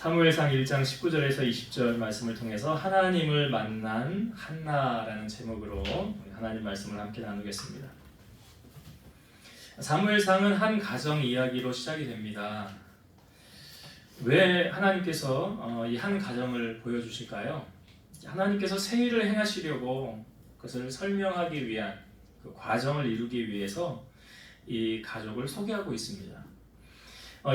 사무엘상 1장 19절에서 20절 말씀을 통해서 하나님을 만난 한나라는 제목으로 하나님 말씀을 함께 나누겠습니다. 사무엘상은 한 가정 이야기로 시작이 됩니다. 왜 하나님께서 이 한 가정을 보여주실까요? 하나님께서 새 일을 행하시려고 그것을 설명하기 위한 그 과정을 이루기 위해서 이 가족을 소개하고 있습니다.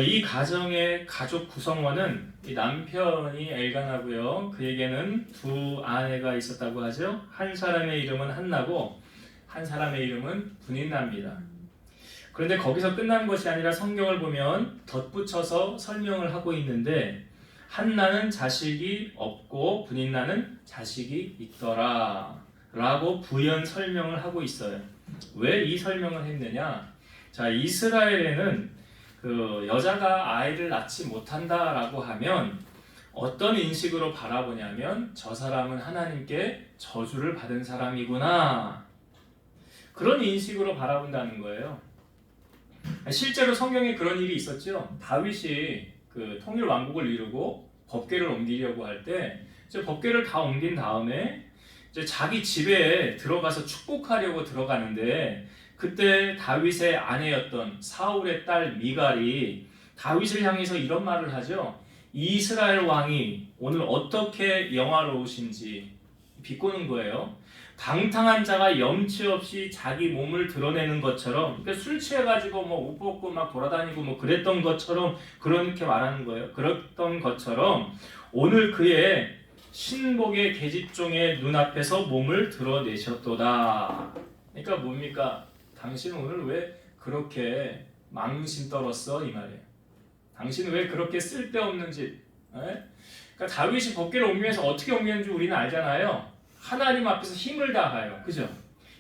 이 가정의 가족 구성원은 이 남편이 엘가나고요. 그에게는 두 아내가 있었다고 하죠. 한 사람의 이름은 한나고 한 사람의 이름은 브닌나입니다. 그런데 거기서 끝난 것이 아니라 성경을 보면 덧붙여서 설명을 하고 있는데 한나는 자식이 없고 브닌나는 자식이 있더라 라고 부연 설명을 하고 있어요. 왜 이 설명을 했느냐? 자, 이스라엘에는 그 여자가 아이를 낳지 못한다라고 하면 어떤 인식으로 바라보냐면 저 사람은 하나님께 저주를 받은 사람이구나, 그런 인식으로 바라본다는 거예요. 실제로 성경에 그런 일이 있었죠. 다윗이 그 통일 왕국을 이루고 법궤를 옮기려고 할 때 법궤를 다 옮긴 다음에 이제 자기 집에 들어가서 축복하려고 들어가는데 그때 다윗의 아내였던 사울의 딸 미갈이 다윗을 향해서 이런 말을 하죠. 이스라엘 왕이 오늘 어떻게 영화로우신지 비꼬는 거예요. 방탕한 자가 염치 없이 자기 몸을 드러내는 것처럼, 그러니까 술 취해가지고 뭐 옷 벗고 막 돌아다니고 뭐 그랬던 것처럼 그렇게 말하는 거예요. 그랬던 것처럼 오늘 그의 신복의 계집종의 눈앞에서 몸을 드러내셨도다. 그러니까 뭡니까? 당신은 오늘 왜 그렇게 망신 떨었어? 이 말이에요. 당신은 왜 그렇게 쓸데없는 짓? 그러니까 다윗이 법궤를 옮기면서 어떻게 옮겼는지 우리는 알잖아요. 하나님 앞에서 힘을 다하여, 그죠?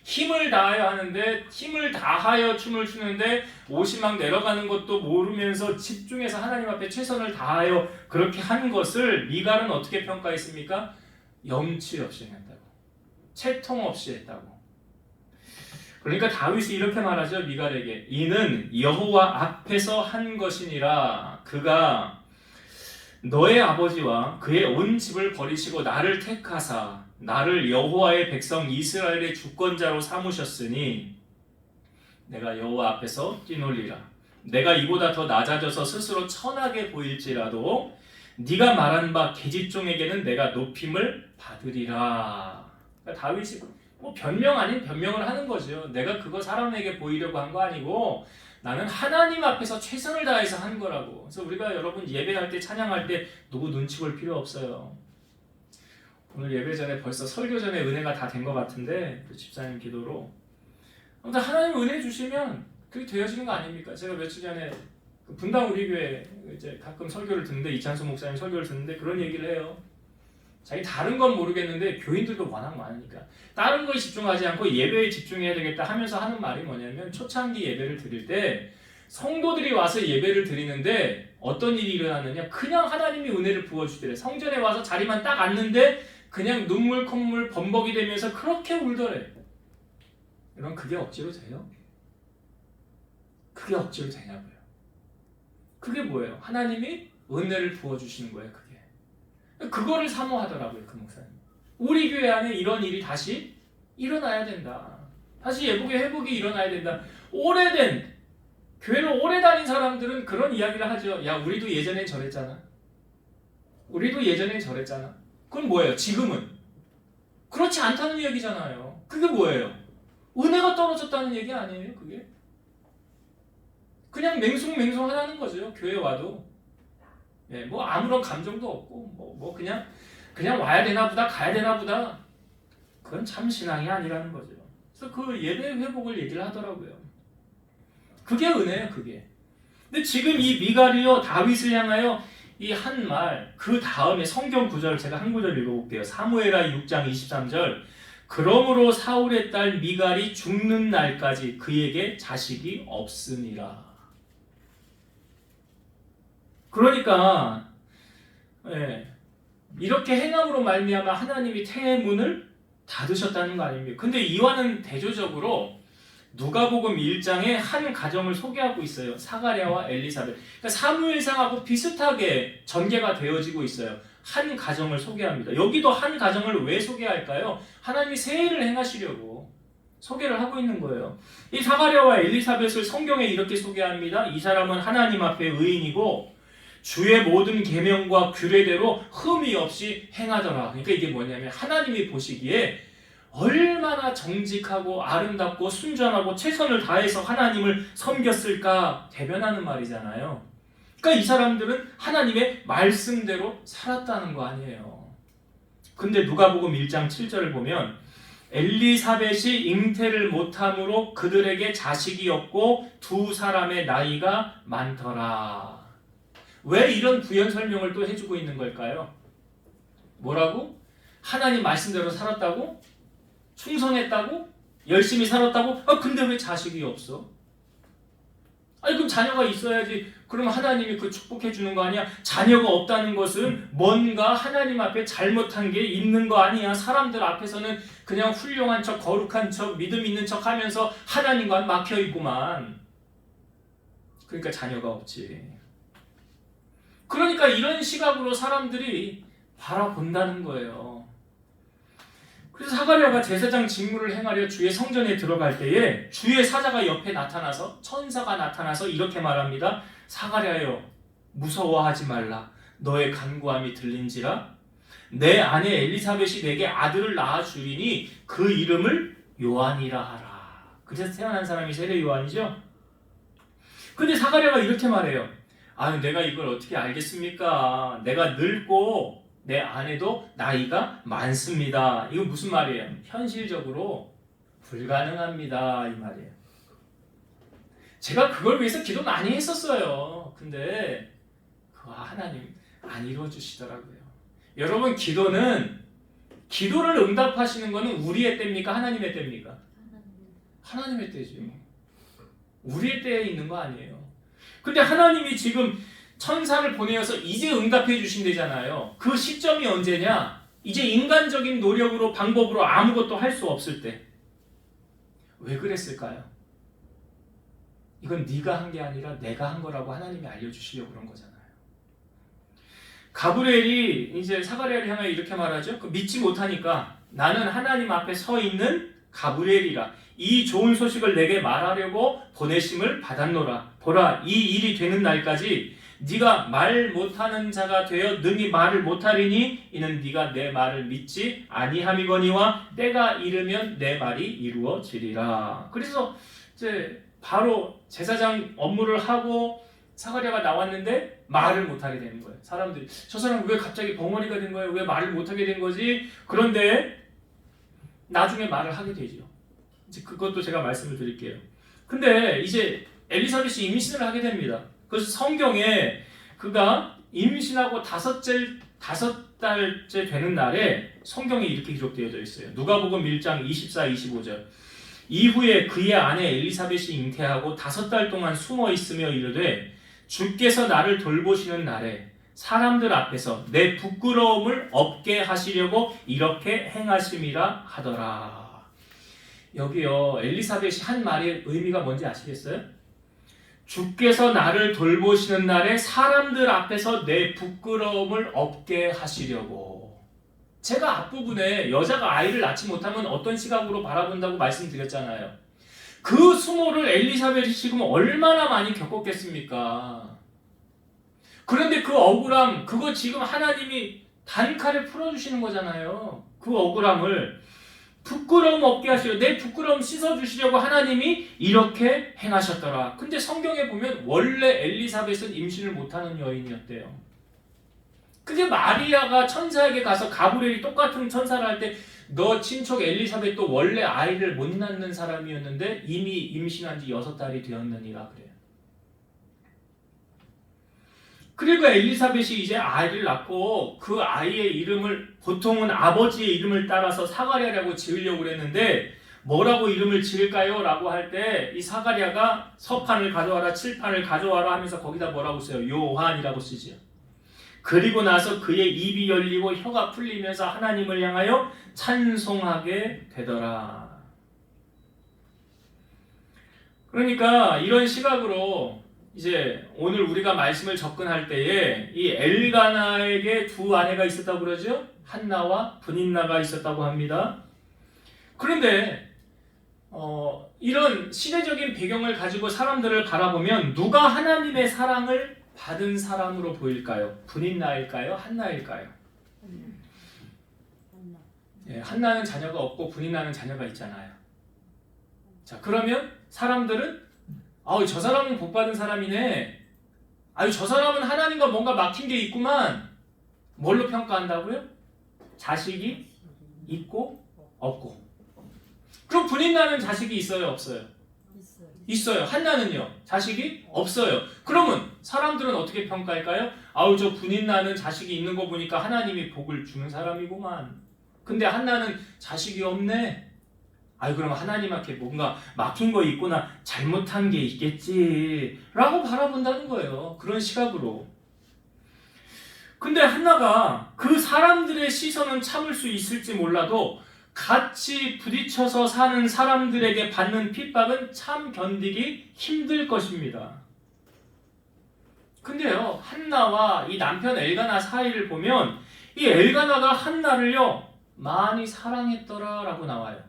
힘을 다하여 하는데, 힘을 다하여 춤을 추는데 옷이 막 내려가는 것도 모르면서 집중해서 하나님 앞에 최선을 다하여 그렇게 한 것을 미갈은 어떻게 평가했습니까? 염치 없이 했다고, 채통 없이 했다고. 그러니까 다윗이 이렇게 말하죠. 미갈에게 이는 여호와 앞에서 한 것이니라. 그가 너의 아버지와 그의 온 집을 버리시고 나를 택하사 나를 여호와의 백성 이스라엘의 주권자로 삼으셨으니 내가 여호와 앞에서 뛰놀리라. 내가 이보다 더 낮아져서 스스로 천하게 보일지라도 네가 말한 바 계집종에게는 내가 높임을 받으리라. 그러니까 다윗이 뭐 변명 아닌 변명을 하는 거죠. 내가 그거 사람에게 보이려고 한 거 아니고 나는 하나님 앞에서 최선을 다해서 한 거라고. 그래서 우리가 여러분 예배할 때, 찬양할 때 누구 눈치 볼 필요 없어요. 오늘 예배 전에 벌써 설교 전에 은혜가 다 된 것 같은데 그 집사님 기도로 아무튼 하나님 은혜 주시면 그게 되어지는 거 아닙니까? 제가 며칠 전에 분당 우리 교회 이제 가끔 설교를 듣는데 이찬수 목사님 설교를 듣는데 그런 얘기를 해요. 자기 다른 건 모르겠는데 교인들도 워낙 많으니까 다른 거에 집중하지 않고 예배에 집중해야 되겠다 하면서 하는 말이 뭐냐면 초창기 예배를 드릴 때 성도들이 와서 예배를 드리는데 어떤 일이 일어났느냐, 그냥 하나님이 은혜를 부어주더래. 성전에 와서 자리만 딱 앉는데 그냥 눈물 콧물 범벅이 되면서 그렇게 울더래. 여러분, 그게 억지로 돼요? 그게 억지로 되냐고요. 그게 뭐예요? 하나님이 은혜를 부어주시는 거예요. 그거를 사모하더라고요, 그 목사님. 우리 교회 안에 이런 일이 다시 일어나야 된다. 다시 회복이 일어나야 된다. 오래된, 교회를 오래 다닌 사람들은 그런 이야기를 하죠. 야, 우리도 예전엔 저랬잖아. 우리도 예전엔 저랬잖아. 그건 뭐예요? 지금은? 그렇지 않다는 얘기잖아요. 그게 뭐예요? 은혜가 떨어졌다는 얘기 아니에요, 그게? 그냥 맹숭맹숭하다는 거죠, 교회 와도. 예, 뭐 아무런 감정도 없고 그냥 와야 되나 보다, 가야 되나 보다. 그건 참 신앙이 아니라는 거죠. 그래서 그 예배 회복을 얘기를 하더라고요. 그게 은혜예요, 그게. 근데 지금 이 미갈이요, 다윗을 향하여 이 한 말, 그 다음에 성경 구절을 제가 한 구절 읽어볼게요. 사무엘하 6장 23절. 그러므로 사울의 딸 미갈이 죽는 날까지 그에게 자식이 없으니라. 그러니까 이렇게 행함으로 말미암아 하나님이 태의 문을 닫으셨다는 거 아닙니까? 근데 이와는 대조적으로 누가복음 1장에 한 가정을 소개하고 있어요. 사가랴와 엘리사벳. 그러니까 사무엘상하고 비슷하게 전개가 되어지고 있어요. 한 가정을 소개합니다. 여기도 한 가정을 왜 소개할까요? 하나님이 세일을 행하시려고 소개를 하고 있는 거예요. 이 사가랴와 엘리사벳을 성경에 이렇게 소개합니다. 이 사람은 하나님 앞에 의인이고 주의 모든 계명과 규례대로 흠이 없이 행하더라. 그러니까 이게 뭐냐면 하나님이 보시기에 얼마나 정직하고 아름답고 순전하고 최선을 다해서 하나님을 섬겼을까 대변하는 말이잖아요. 그러니까 이 사람들은 하나님의 말씀대로 살았다는 거 아니에요. 근데 누가복음 1장 7절을 보면 엘리사벳이 잉태를 못함으로 그들에게 자식이 없고 두 사람의 나이가 많더라. 왜 이런 부연 설명을 또 해주고 있는 걸까요? 뭐라고? 하나님 말씀대로 살았다고? 충성했다고? 열심히 살았다고? 근데 왜 자식이 없어? 아니 그럼 자녀가 있어야지. 그럼 하나님이 그 축복해 주는 거 아니야? 자녀가 없다는 것은 뭔가 하나님 앞에 잘못한 게 있는 거 아니야? 사람들 앞에서는 그냥 훌륭한 척, 거룩한 척, 믿음 있는 척 하면서 하나님과 막혀 있구만. 그러니까 자녀가 없지. 그러니까 이런 시각으로 사람들이 바라본다는 거예요. 그래서 사가랴가 제사장 직무를 행하려 주의 성전에 들어갈 때에 주의 사자가 옆에 나타나서 천사가 나타나서 이렇게 말합니다. 사가랴여 무서워하지 말라. 너의 간구함이 들린지라. 내 아내 엘리사벳이 내게 아들을 낳아 주리니 그 이름을 요한이라 하라. 그래서 태어난 사람이 세례 요한이죠. 근데 사가랴가 이렇게 말해요. 내가 이걸 어떻게 알겠습니까? 내가 늙고 내 아내도 나이가 많습니다. 이거 무슨 말이에요? 현실적으로 불가능합니다. 이 말이에요. 제가 그걸 위해서 기도 많이 했었어요. 근데 그거 하나님 안 이루어주시더라고요. 여러분 기도를 응답하시는 거는 우리의 때입니까? 하나님의 때입니까? 하나님의 때죠. 우리의 때에 있는 거 아니에요. 근데 하나님이 지금 천사를 보내어서 이제 응답해 주신대잖아요. 그 시점이 언제냐? 이제 인간적인 노력으로 방법으로 아무것도 할 수 없을 때. 왜 그랬을까요? 이건 네가 한 게 아니라 내가 한 거라고 하나님이 알려주시려고 그런 거잖아요. 가브리엘이 이제 사가랴를 향하여 이렇게 말하죠. 믿지 못하니까 나는 하나님 앞에 서 있는 가브리엘이라. 이 좋은 소식을 내게 말하려고 보내심을 받았노라. 보라, 이 일이 되는 날까지 네가 말 못하는 자가 되어 능히 말을 못하리니 이는 네가 내 말을 믿지 아니함이거니와 때가 이르면 내 말이 이루어지리라. 그래서 이제 바로 제사장 업무를 하고 사가랴가 나왔는데 말을 못하게 되는 거예요. 사람들이 저 사람 왜 갑자기 벙어리가 된 거예요? 왜 말을 못하게 된 거지? 그런데 나중에 말을 하게 되죠. 이제 그것도 제가 말씀을 드릴게요. 근데 이제 엘리사벳이 임신을 하게 됩니다. 그래서 성경에 그가 임신하고 다섯 달째 되는 날에 성경에 이렇게 기록되어져 있어요. 누가복음 1장 24, 25절. 이후에 그의 아내 엘리사벳이 잉태하고 5달 동안 숨어 있으며 이르되 주께서 나를 돌보시는 날에 사람들 앞에서 내 부끄러움을 없게 하시려고 이렇게 행하심이라 하더라. 여기요, 엘리사벳이 한 말의 의미가 뭔지 아시겠어요? 주께서 나를 돌보시는 날에 사람들 앞에서 내 부끄러움을 없게 하시려고. 제가 앞부분에 여자가 아이를 낳지 못하면 어떤 시각으로 바라본다고 말씀드렸잖아요. 그 수모를 엘리사벳이 지금 얼마나 많이 겪었겠습니까? 그런데 그 억울함, 그거 지금 하나님이 단칼에 풀어주시는 거잖아요. 그 억울함을 부끄러움 없게 하시려, 내 부끄러움 씻어주시려고 하나님이 이렇게 행하셨더라. 근데 성경에 보면 원래 엘리사벳은 임신을 못하는 여인이었대요. 근데 마리아가 천사에게 가서 가브리엘이 똑같은 천사를 할 때 너 친척 엘리사벳도 원래 아이를 못 낳는 사람이었는데 이미 임신한 지 6달이 되었느니라 그래요. 그리고 엘리사벳이 이제 아이를 낳고 그 아이의 이름을 보통은 아버지의 이름을 따라서 사가랴라고 지으려고 그랬는데 뭐라고 이름을 지을까요? 라고 할 때 이 사가랴가 서판을 가져와라 칠판을 가져와라 하면서 거기다 뭐라고 써요? 요한이라고 쓰지요. 그리고 나서 그의 입이 열리고 혀가 풀리면서 하나님을 향하여 찬송하게 되더라. 그러니까 이런 시각으로 이제 오늘 우리가 말씀을 접근할 때에 이 엘가나에게 두 아내가 있었다고 그러죠? 한나와 브닌나가 있었다고 합니다. 그런데 이런 시대적인 배경을 가지고 사람들을 바라보면 누가 하나님의 사랑을 받은 사람으로 보일까요? 브닌나일까요? 한나일까요? 예, 한나는 자녀가 없고 브닌나는 자녀가 있잖아요. 자, 그러면 사람들은 저 사람은 복받은 사람이네. 저 사람은 하나님과 뭔가 막힌 게 있구만. 뭘로 평가한다고요? 자식이 있고 없고. 그럼 브닌나는 자식이 있어요, 없어요? 있어요. 한나는요? 자식이 없어요. 그러면 사람들은 어떻게 평가할까요? 저 브닌나는 자식이 있는 거 보니까 하나님이 복을 주는 사람이구만. 근데 한나는 자식이 없네. 그럼 하나님한테 뭔가 막힌 거 있구나, 잘못한 게 있겠지 라고 바라본다는 거예요. 그런 시각으로. 근데 한나가 그 사람들의 시선은 참을 수 있을지 몰라도 같이 부딪혀서 사는 사람들에게 받는 핍박은 참 견디기 힘들 것입니다. 근데요, 한나와 이 남편 엘가나 사이를 보면 이 엘가나가 한나를요 많이 사랑했더라 라고 나와요.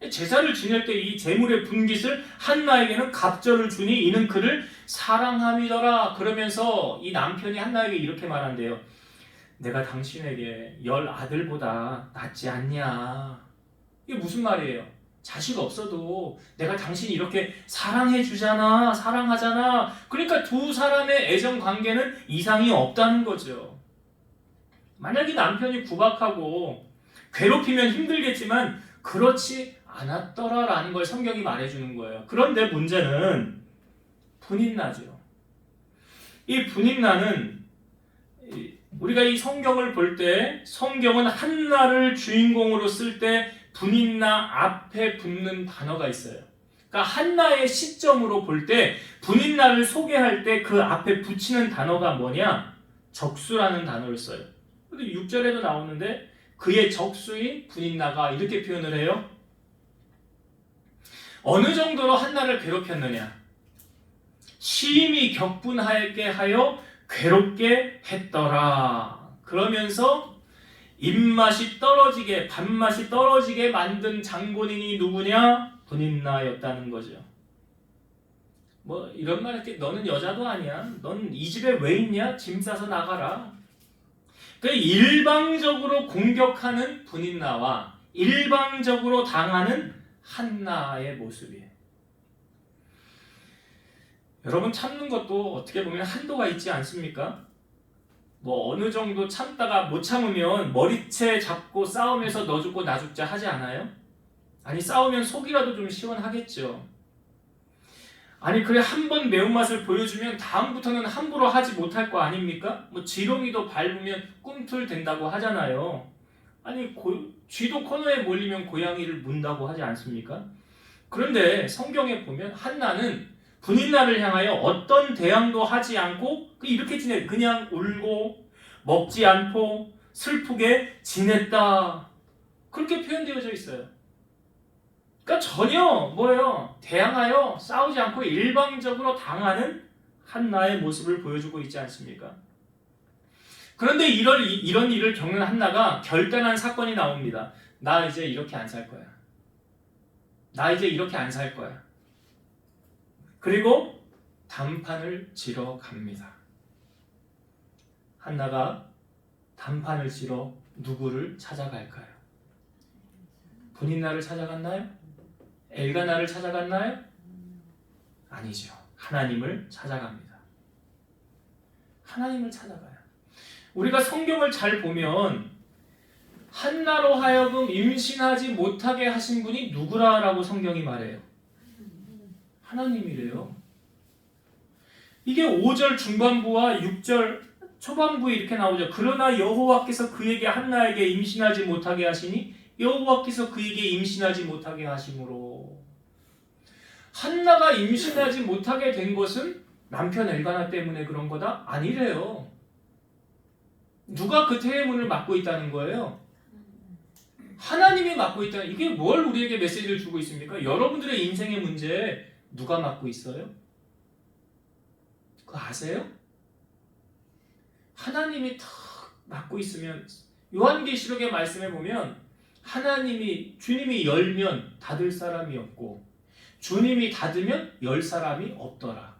제사를 지낼 때 이 제물의 분깃을 한나에게는 갑절을 주니 이는 그를 사랑함이더라. 그러면서 이 남편이 한나에게 이렇게 말한대요. 내가 당신에게 10 아들보다 낫지 않냐. 이게 무슨 말이에요? 자식 없어도 내가 당신 이렇게 사랑해 주잖아, 사랑하잖아. 그러니까 두 사람의 애정 관계는 이상이 없다는 거죠. 만약에 남편이 구박하고 괴롭히면 힘들겠지만 그렇지 않았더라라는 걸 성경이 말해주는 거예요. 그런데 문제는 브닌나죠. 이 브닌나는 우리가 이 성경을 볼 때 성경은 한나를 주인공으로 쓸 때 브닌나 앞에 붙는 단어가 있어요. 그러니까 한나의 시점으로 볼 때 브닌나를 소개할 때 그 앞에 붙이는 단어가 뭐냐? 적수라는 단어를 써요. 근데 6절에도 나오는데 그의 적수인 브닌나가 이렇게 표현을 해요. 어느 정도로 한나를 괴롭혔느냐? 심히 격분하게 하여 괴롭게 했더라. 그러면서 입맛이 떨어지게, 밥맛이 떨어지게 만든 장본인이 누구냐? 브닌나였다는 거죠. 이런 말 할게. 너는 여자도 아니야. 넌 이 집에 왜 있냐? 짐 싸서 나가라. 일방적으로 공격하는 브닌나와 일방적으로 당하는 한나의 모습이에요. 여러분, 참는 것도 어떻게 보면 한도가 있지 않습니까? 어느 정도 참다가 못 참으면 머리채 잡고 싸우면서 너 죽고 나 죽자 하지 않아요? 싸우면 속이라도 좀 시원하겠죠. 그래 한 번 매운맛을 보여주면 다음부터는 함부로 하지 못할 거 아닙니까? 지렁이도 밟으면 꿈틀댄다고 하잖아요. 쥐도 코너에 몰리면 고양이를 문다고 하지 않습니까? 그런데 성경에 보면 한나는 브닌나를 향하여 어떤 대항도 하지 않고 이렇게 지내. 그냥 울고 먹지 않고 슬프게 지냈다. 그렇게 표현되어져 있어요. 그러니까 전혀 대항하여 싸우지 않고 일방적으로 당하는 한나의 모습을 보여주고 있지 않습니까? 그런데 이런 일을 겪는 한나가 결단한 사건이 나옵니다. 나 이제 이렇게 안 살 거야. 나 이제 이렇게 안 살 거야. 그리고 단판을 지러 갑니다. 한나가 단판을 지러 누구를 찾아갈까요? 브닌나를 찾아갔나요? 엘가나를 찾아갔나요? 아니죠. 하나님을 찾아갑니다. 하나님을 찾아가요. 우리가 성경을 잘 보면 한나로 하여금 임신하지 못하게 하신 분이 누구라라고 성경이 말해요. 하나님이래요. 이게 5절 중반부와 6절 초반부에 이렇게 나오죠. 그러나 여호와께서 그에게 한나에게 임신하지 못하게 하시니 여호와께서 그에게 임신하지 못하게 하심으로. 한나가 임신하지 못하게 된 것은 남편 엘가나 때문에 그런 거다? 아니래요. 누가 그 태의 문을 막고 있다는 거예요? 하나님이 막고 있다는. 이게 뭘 우리에게 메시지를 주고 있습니까? 여러분들의 인생의 문제 누가 맡고 있어요? 그거 아세요? 하나님이 탁 맡고 있으면 요한계시록의 말씀에 보면 주님이 열면 닫을 사람이 없고 주님이 닫으면 열 사람이 없더라.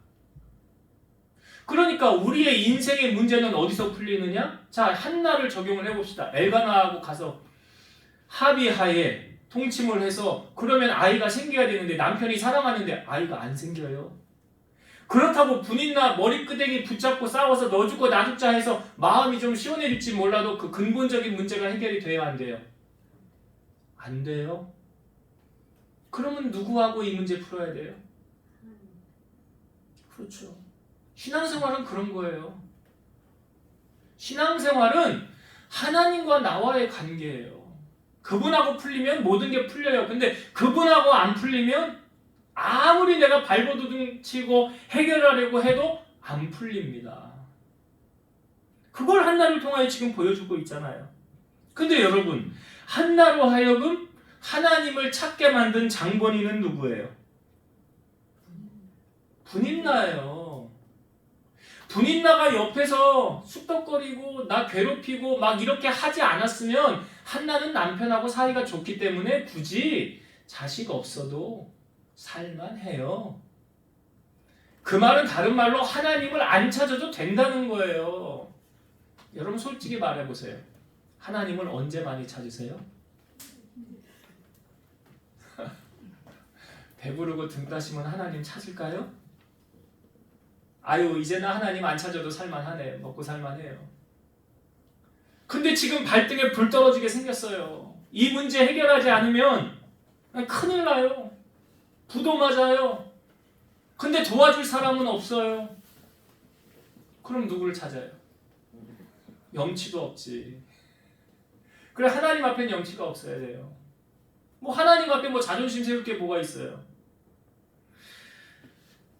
그러니까 우리의 인생의 문제는 어디서 풀리느냐? 자, 한나를 적용을 해봅시다. 엘가나하고 가서 합의하에 통침을 해서 그러면 아이가 생겨야 되는데 남편이 사랑하는데 아이가 안 생겨요. 그렇다고 분인나 머리끄댕이 붙잡고 싸워서 너 죽고 나 죽자 해서 마음이 좀 시원해질지 몰라도 그 근본적인 문제가 해결이 돼야 안 돼요? 안 돼요. 그러면 누구하고 이 문제 풀어야 돼요? 그렇죠. 신앙생활은 그런 거예요. 신앙생활은 하나님과 나와의 관계예요. 그분하고 풀리면 모든 게 풀려요. 근데 그분하고 안 풀리면 아무리 내가 발버둥 치고 해결하려고 해도 안 풀립니다. 그걸 한나를 통하여 지금 보여주고 있잖아요. 근데 여러분, 한나로 하여금 하나님을 찾게 만든 장본인은 누구예요? 분인나예요. 분인나가 옆에서 쑥덕거리고 나 괴롭히고 막 이렇게 하지 않았으면 한나는 남편하고 사이가 좋기 때문에 굳이 자식 없어도 살만해요. 그 말은 다른 말로 하나님을 안 찾아도 된다는 거예요. 여러분 솔직히 말해보세요. 하나님을 언제 많이 찾으세요? 배부르고 등 따시면 하나님 찾을까요? 아유 이제는 하나님 안 찾아도 살만하네. 먹고 살만해요. 근데 지금 발등에 불 떨어지게 생겼어요. 이 문제 해결하지 않으면 큰일 나요. 부도 맞아요. 근데 도와줄 사람은 없어요. 그럼 누구를 찾아요? 염치도 없지. 그래 하나님 앞에는 염치가 없어야 돼요. 뭐 하나님 앞에 뭐 자존심 세울 게 뭐가 있어요?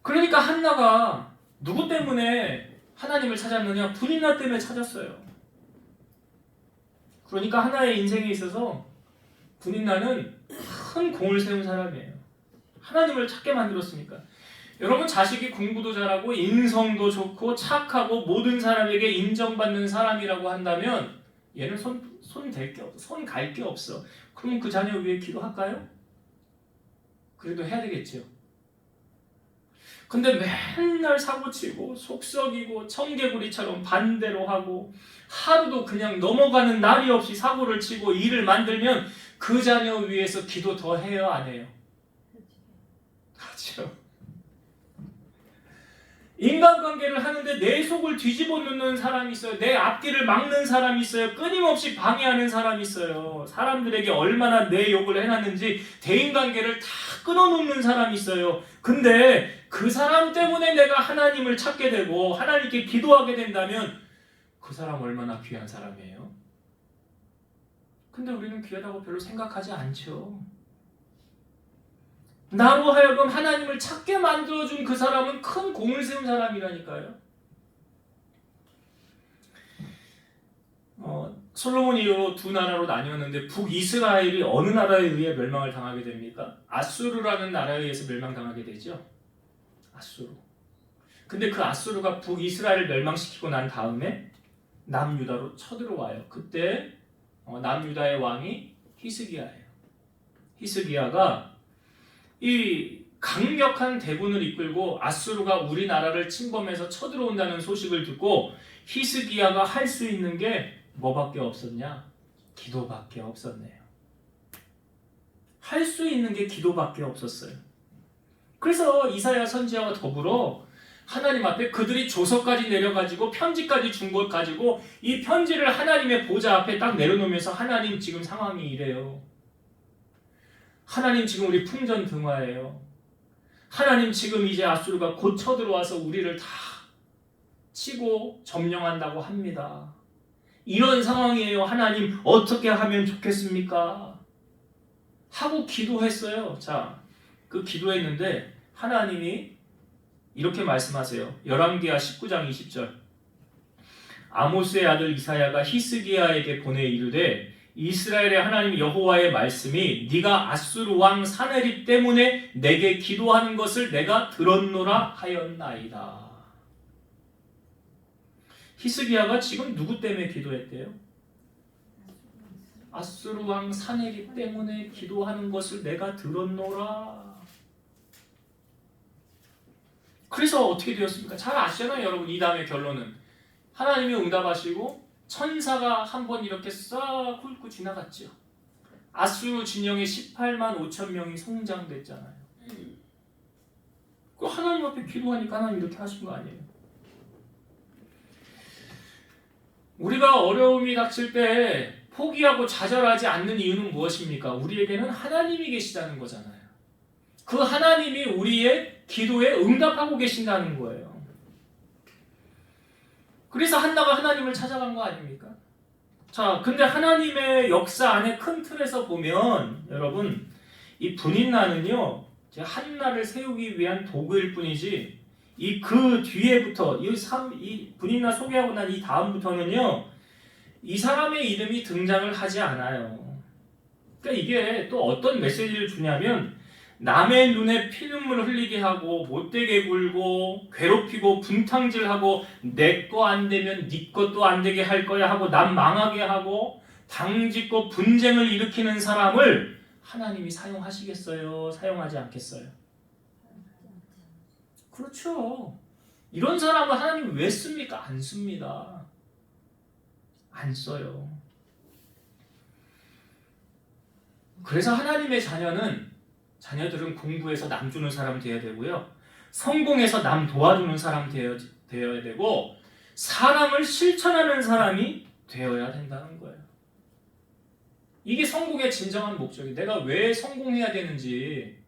그러니까 한나가 누구 때문에 하나님을 찾았느냐? 분인나 때문에 찾았어요. 그러니까 하나의 인생에 있어서 분인나는 큰 공을 세운 사람이에요. 하나님을 찾게 만들었으니까. 여러분 자식이 공부도 잘하고 인성도 좋고 착하고 모든 사람에게 인정받는 사람이라고 한다면 얘는 손 갈 게 없어. 그러면 그 자녀 위해 기도할까요? 그래도 해야 되겠죠. 근데 맨날 사고치고 속썩이고 청개구리처럼 반대로 하고 하루도 그냥 넘어가는 날이 없이 사고를 치고 일을 만들면 그 자녀 위해서 기도 더 해요? 안 해요? 하죠. 인간관계를 하는데 내 속을 뒤집어 놓는 사람이 있어요. 내 앞길을 막는 사람이 있어요. 끊임없이 방해하는 사람이 있어요. 사람들에게 얼마나 내 욕을 해놨는지 대인관계를 다 끊어놓는 사람이 있어요. 근데 그 사람 때문에 내가 하나님을 찾게 되고 하나님께 기도하게 된다면 그 사람 얼마나 귀한 사람이에요? 근데 우리는 귀하다고 별로 생각하지 않죠. 나로 하여금 하나님을 찾게 만들어준 그 사람은 큰 공을 세운 사람이라니까요. 솔로몬 이후로 두 나라로 나뉘었는데 북이스라엘이 어느 나라에 의해 멸망을 당하게 됩니까? 아수르라는 나라에 의해서 멸망당하게 되죠. 아수르. 근데 그 아수르가 북이스라엘을 멸망시키고 난 다음에 남유다로 쳐들어와요. 그때 남유다의 왕이 히스기야예요. 히스기야가 이 강력한 대군을 이끌고 아수르가 우리나라를 침범해서 쳐들어온다는 소식을 듣고 히스기야가 할 수 있는 게 뭐밖에 없었냐? 기도밖에 없었네요. 할 수 있는 게 기도밖에 없었어요. 그래서 이사야 선지자와 더불어 하나님 앞에 그들이 조서까지 내려가지고 편지까지 준 것 가지고 이 편지를 하나님의 보좌 앞에 딱 내려놓으면서 하나님 지금 상황이 이래요. 하나님 지금 우리 풍전등화예요. 하나님 지금 이제 아수르가 곧 쳐들어와서 우리를 다 치고 점령한다고 합니다. 이런 상황이에요. 하나님 어떻게 하면 좋겠습니까? 하고 기도했어요. 자, 그 기도했는데 하나님이 이렇게 말씀하세요. 열왕기하 19장 20절. 아모스의 아들 이사야가 히스기야에게 보내 이르되 이스라엘의 하나님 여호와의 말씀이 네가 아수르 왕 사네립 때문에 내게 기도하는 것을 내가 들었노라 하였나이다. 히스기야가 지금 누구 때문에 기도했대요? 아수르 왕 사네립 때문에 기도하는 것을 내가 들었노라. 그래서 어떻게 되었습니까? 잘 아시잖아요, 여러분. 이 다음의 결론은 하나님이 응답하시고 천사가 한번 이렇게 싹 훑고 지나갔죠. 아수르 진영에 18만 5천 명이 송장됐잖아요. 그 하나님 앞에 기도하니까 하나님 이렇게 하신 거 아니에요? 우리가 어려움이 닥칠 때 포기하고 좌절하지 않는 이유는 무엇입니까? 우리에게는 하나님이 계시다는 거잖아요. 그 하나님이 우리의 기도에 응답하고 계신다는 거예요. 그래서 한나가 하나님을 찾아간 거 아닙니까? 자, 근데 하나님의 역사 안에 큰 틀에서 보면 여러분, 이 분인나는요, 한나를 세우기 위한 도구일 뿐이지 그 뒤에부터 이 분인나 소개하고 난 이 다음부터는요, 이 사람의 이름이 등장을 하지 않아요. 그러니까 이게 또 어떤 메시지를 주냐면 남의 눈에 피눈물 흘리게 하고 못되게 굴고 괴롭히고 분탕질하고 내 거 안 되면 네 것도 안 되게 할 거야 하고 남 망하게 하고 당짓고 분쟁을 일으키는 사람을 하나님이 사용하시겠어요? 사용하지 않겠어요? 그렇죠. 이런 사람을 하나님 왜 씁니까? 안 씁니다. 안 써요. 그래서 하나님의 자녀들은 공부해서 남 주는 사람 되어야 되고요. 성공해서 남 도와주는 사람 되어야 되고 사랑을 실천하는 사람이 되어야 된다는 거예요. 이게 성공의 진정한 목적이 내가 왜 성공해야 되는지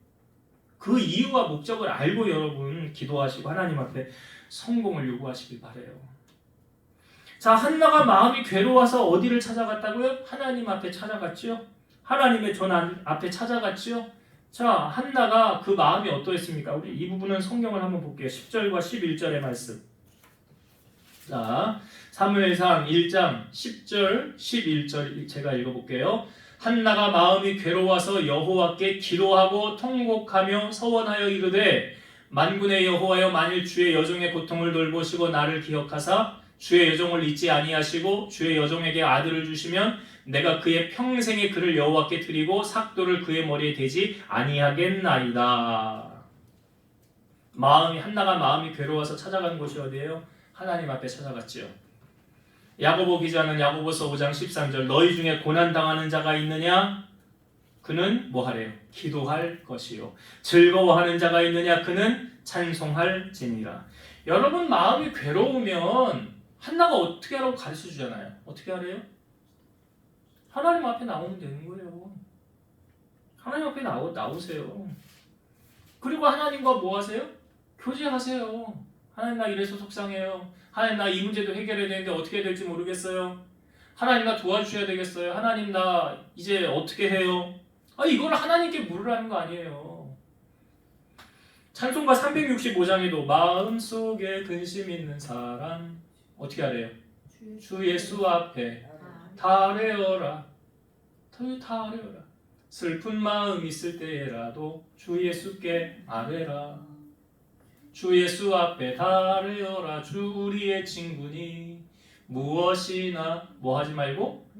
그 이유와 목적을 알고 여러분 기도하시고 하나님 앞에 성공을 요구하시길 바라요. 자, 한나가 마음이 괴로워서 어디를 찾아갔다고요? 하나님 앞에 찾아갔죠. 하나님의 전 앞에 찾아갔죠. 자, 한나가 그 마음이 어떠했습니까? 우리 이 부분은 성경을 한번 볼게요. 10절과 11절의 말씀. 자, 사무엘상 1장 10절, 11절 제가 읽어볼게요. 한나가 마음이 괴로워서 여호와께 기도하고 통곡하며 서원하여 이르되 만군의 여호와여, 만일 주의 여종의 고통을 돌보시고 나를 기억하사 주의 여종을 잊지 아니하시고 주의 여종에게 아들을 주시면 내가 그의 평생의 그를 여호와께 드리고 삭도를 그의 머리에 대지 아니하겠나이다. 한나가 마음이 괴로워서 찾아간 곳이 어디예요? 하나님 앞에 찾아갔지요. 야고보 기자는 야고보서 5장 13절 너희 중에 고난당하는 자가 있느냐? 그는 뭐하래요? 기도할 것이요. 즐거워하는 자가 있느냐? 그는 찬송할지니라. 여러분 마음이 괴로우면 한나가 어떻게 하라고 가르쳐 주잖아요. 어떻게 하래요? 하나님 앞에 나오면 되는 거예요. 하나님 앞에 나오세요. 그리고 하나님과 뭐 하세요? 교제하세요. 하나님 나 이래서 속상해요. 하나님 나 이 문제도 해결해야 되는데 어떻게 해야 될지 모르겠어요. 하나님 나 도와주셔야 되겠어요. 하나님 나 이제 어떻게 해요? 이걸 하나님께 물으라는 거 아니에요. 찬송가 365장에도 마음속에 근심 있는 사람 어떻게 하래요? 주 예수 앞에 다 아뢰어라. 다 아뢰어라. 슬픈 마음 있을 때라도 주 예수께 아뢰라. 주 예수 앞에 다 아뢰어라. 주 우리의 친구니 무엇이나 뭐 하지 말고?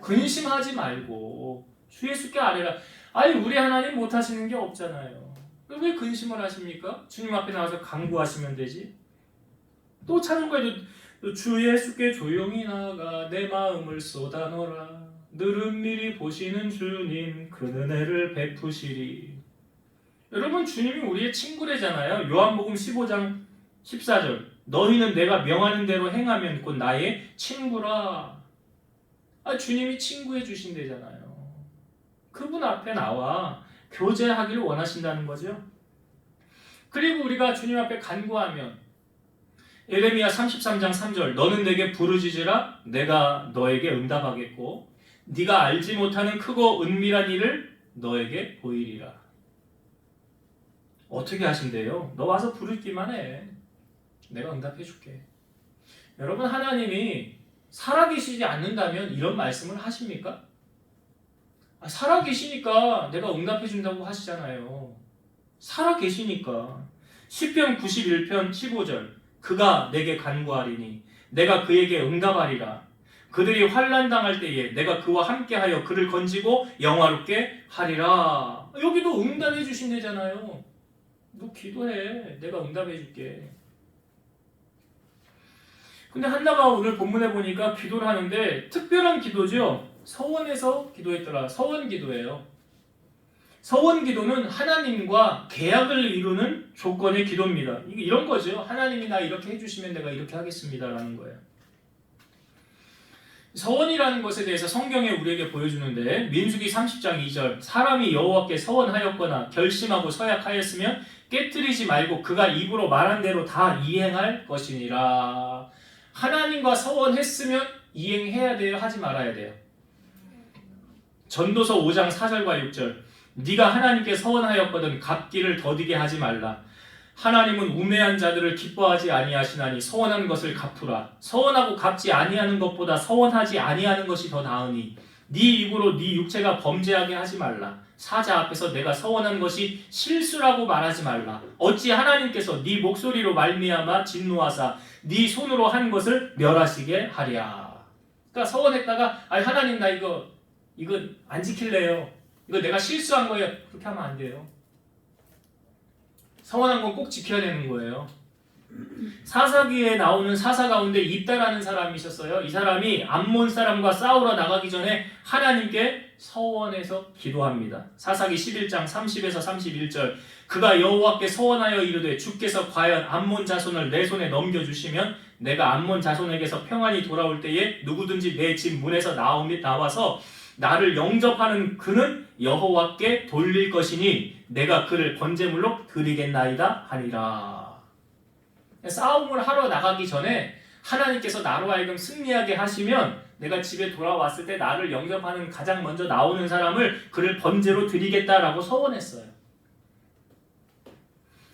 근심하지 말고 주 예수께 아뢰라. 우리 하나님 못하시는 게 없잖아요. 왜 근심을 하십니까? 주님 앞에 나와서 간구하시면 되지. 또 찬송가에도 주 예수께 조용히 나가 내 마음을 쏟아놓으라. 늘은 미리 보시는 주님 그 은혜를 베푸시리. 여러분 주님이 우리의 친구래잖아요. 요한복음 15장 14절 너희는 내가 명하는 대로 행하면 곧 나의 친구라. 주님이 친구해 주신대잖아요. 그분 앞에 나와 교제하기를 원하신다는 거죠. 그리고 우리가 주님 앞에 간구하면 예레미야 33장 3절 너는 내게 부르짖으라 내가 너에게 응답하겠고 네가 알지 못하는 크고 은밀한 일을 너에게 보이리라. 어떻게 하신대요? 너 와서 부르기만 해. 내가 응답해 줄게. 여러분 하나님이 살아계시지 않는다면 이런 말씀을 하십니까? 살아계시니까 내가 응답해 준다고 하시잖아요. 살아계시니까. 시편 91편 15절 그가 내게 간구하리니 내가 그에게 응답하리라. 그들이 환난 당할 때에 내가 그와 함께하여 그를 건지고 영화롭게 하리라. 여기도 응답해 주신대잖아요. 너 기도해. 내가 응답해 줄게. 근데 한나가 오늘 본문에 보니까 기도를 하는데 특별한 기도죠. 서원에서 기도했더라. 서원 기도예요. 서원 기도는 하나님과 계약을 이루는 조건의 기도입니다. 이런 거죠. 하나님이 나 이렇게 해주시면 내가 이렇게 하겠습니다라는 거예요. 서원이라는 것에 대해서 성경에 우리에게 보여주는데 민수기 30장 2절 사람이 여호와께 서원하였거나 결심하고 서약하였으면 깨뜨리지 말고 그가 입으로 말한 대로 다 이행할 것이니라. 하나님과 서원했으면 이행해야 돼요? 하지 말아야 돼요? 전도서 5장 4절과 6절 네가 하나님께 서원하였거든 갚기를 더디게 하지 말라. 하나님은 우매한 자들을 기뻐하지 아니하시나니 서원한 것을 갚으라. 서원하고 갚지 아니하는 것보다 서원하지 아니하는 것이 더 나으니 네 입으로 네 육체가 범죄하게 하지 말라. 사자 앞에서 내가 서원한 것이 실수라고 말하지 말라. 어찌 하나님께서 네 목소리로 말미암아 진노하사 네 손으로 한 것을 멸하시게 하랴. 그러니까 서원했다가 하나님 나 이거 안 지킬래요. 이거 내가 실수한 거예요. 그렇게 하면 안 돼요. 서원한 건 꼭 지켜야 되는 거예요. 사사기에 나오는 사사 가운데 입다라는 사람이 있었어요. 이 사람이 암몬 사람과 싸우러 나가기 전에 하나님께 서원해서 기도합니다. 사사기 11장 30에서 31절 그가 여호와께 서원하여 이르되 주께서 과연 암몬 자손을 내 손에 넘겨주시면 내가 암몬 자손에게서 평안히 돌아올 때에 누구든지 내 집 문에서 나와서 나를 영접하는 그는 여호와께 돌릴 것이니 내가 그를 번제물로 드리겠나이다 하니라. 싸움을 하러 나가기 전에 하나님께서 나로 하여금 승리하게 하시면 내가 집에 돌아왔을 때 나를 영접하는 가장 먼저 나오는 사람을 그를 번제로 드리겠다라고 서원했어요.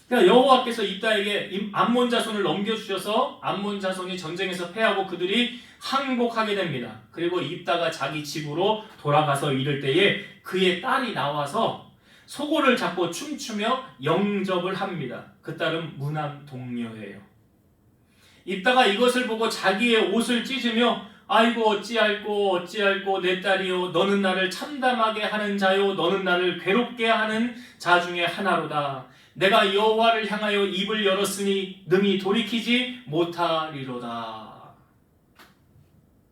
그러니까 여호와께서 입다에게 암몬 자손을 넘겨주셔서 암몬 자손이 전쟁에서 패하고 그들이 항복하게 됩니다. 그리고 입다가 자기 집으로 돌아가서 이를 때에 그의 딸이 나와서 소고를 잡고 춤추며 영접을 합니다. 그 딸은 무남 동녀예요. 입다가 이것을 보고 자기의 옷을 찢으며 아이고 어찌할꼬 내 딸이요 너는 나를 참담하게 하는 자요 너는 나를 괴롭게 하는 자 중에 하나로다. 내가 여호와를 향하여 입을 열었으니 능히 돌이키지 못하리로다.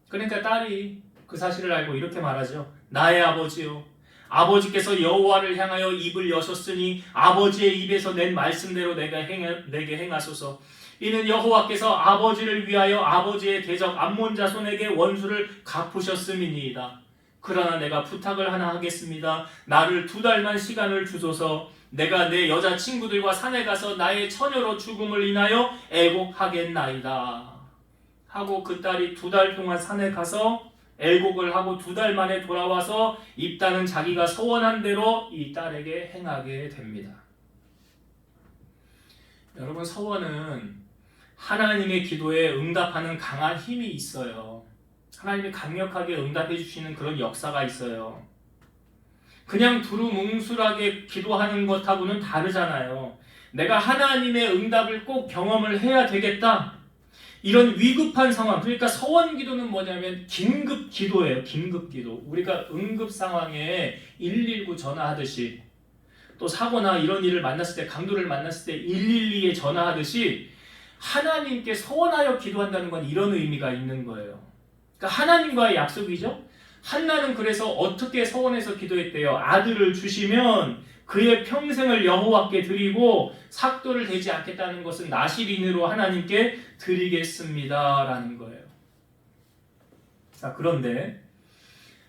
그러니까 딸이 그 사실을 알고 이렇게 말하죠. 나의 아버지요 아버지께서 여호와를 향하여 입을 여셨으니 아버지의 입에서 낸 말씀대로 내게 행하소서. 이는 여호와께서 아버지를 위하여 아버지의 대적 암몬 자손에게 원수를 갚으셨음이니이다. 그러나 내가 부탁을 하나 하겠습니다. 나를 2달만 시간을 주소서. 내가 내 여자친구들과 산에 가서 나의 처녀로 죽음을 인하여 애곡하겠나이다. 하고 그 딸이 2달 동안 산에 가서 애곡을 하고 2달 만에 돌아와서 입다는 자기가 서원한 대로 이 딸에게 행하게 됩니다. 여러분 서원은 하나님의 기도에 응답하는 강한 힘이 있어요. 하나님이 강력하게 응답해 주시는 그런 역사가 있어요. 그냥 두루뭉술하게 기도하는 것하고는 다르잖아요. 내가 하나님의 응답을 꼭 경험을 해야 되겠다. 이런 위급한 상황, 그러니까 서원 기도는 뭐냐면 긴급 기도예요. 긴급 기도. 우리가 응급 상황에 119 전화하듯이 또 사고나 이런 일을 만났을 때 강도를 만났을 때 112에 전화하듯이 하나님께 서원하여 기도한다는 건 이런 의미가 있는 거예요. 그러니까 하나님과의 약속이죠. 한나는 그래서 어떻게 서원해서 기도했대요. 아들을 주시면 그의 평생을 여호와께 드리고 삭도를 대지 않겠다는 것은 나실인으로 하나님께 드리겠습니다 라는 거예요. 자, 그런데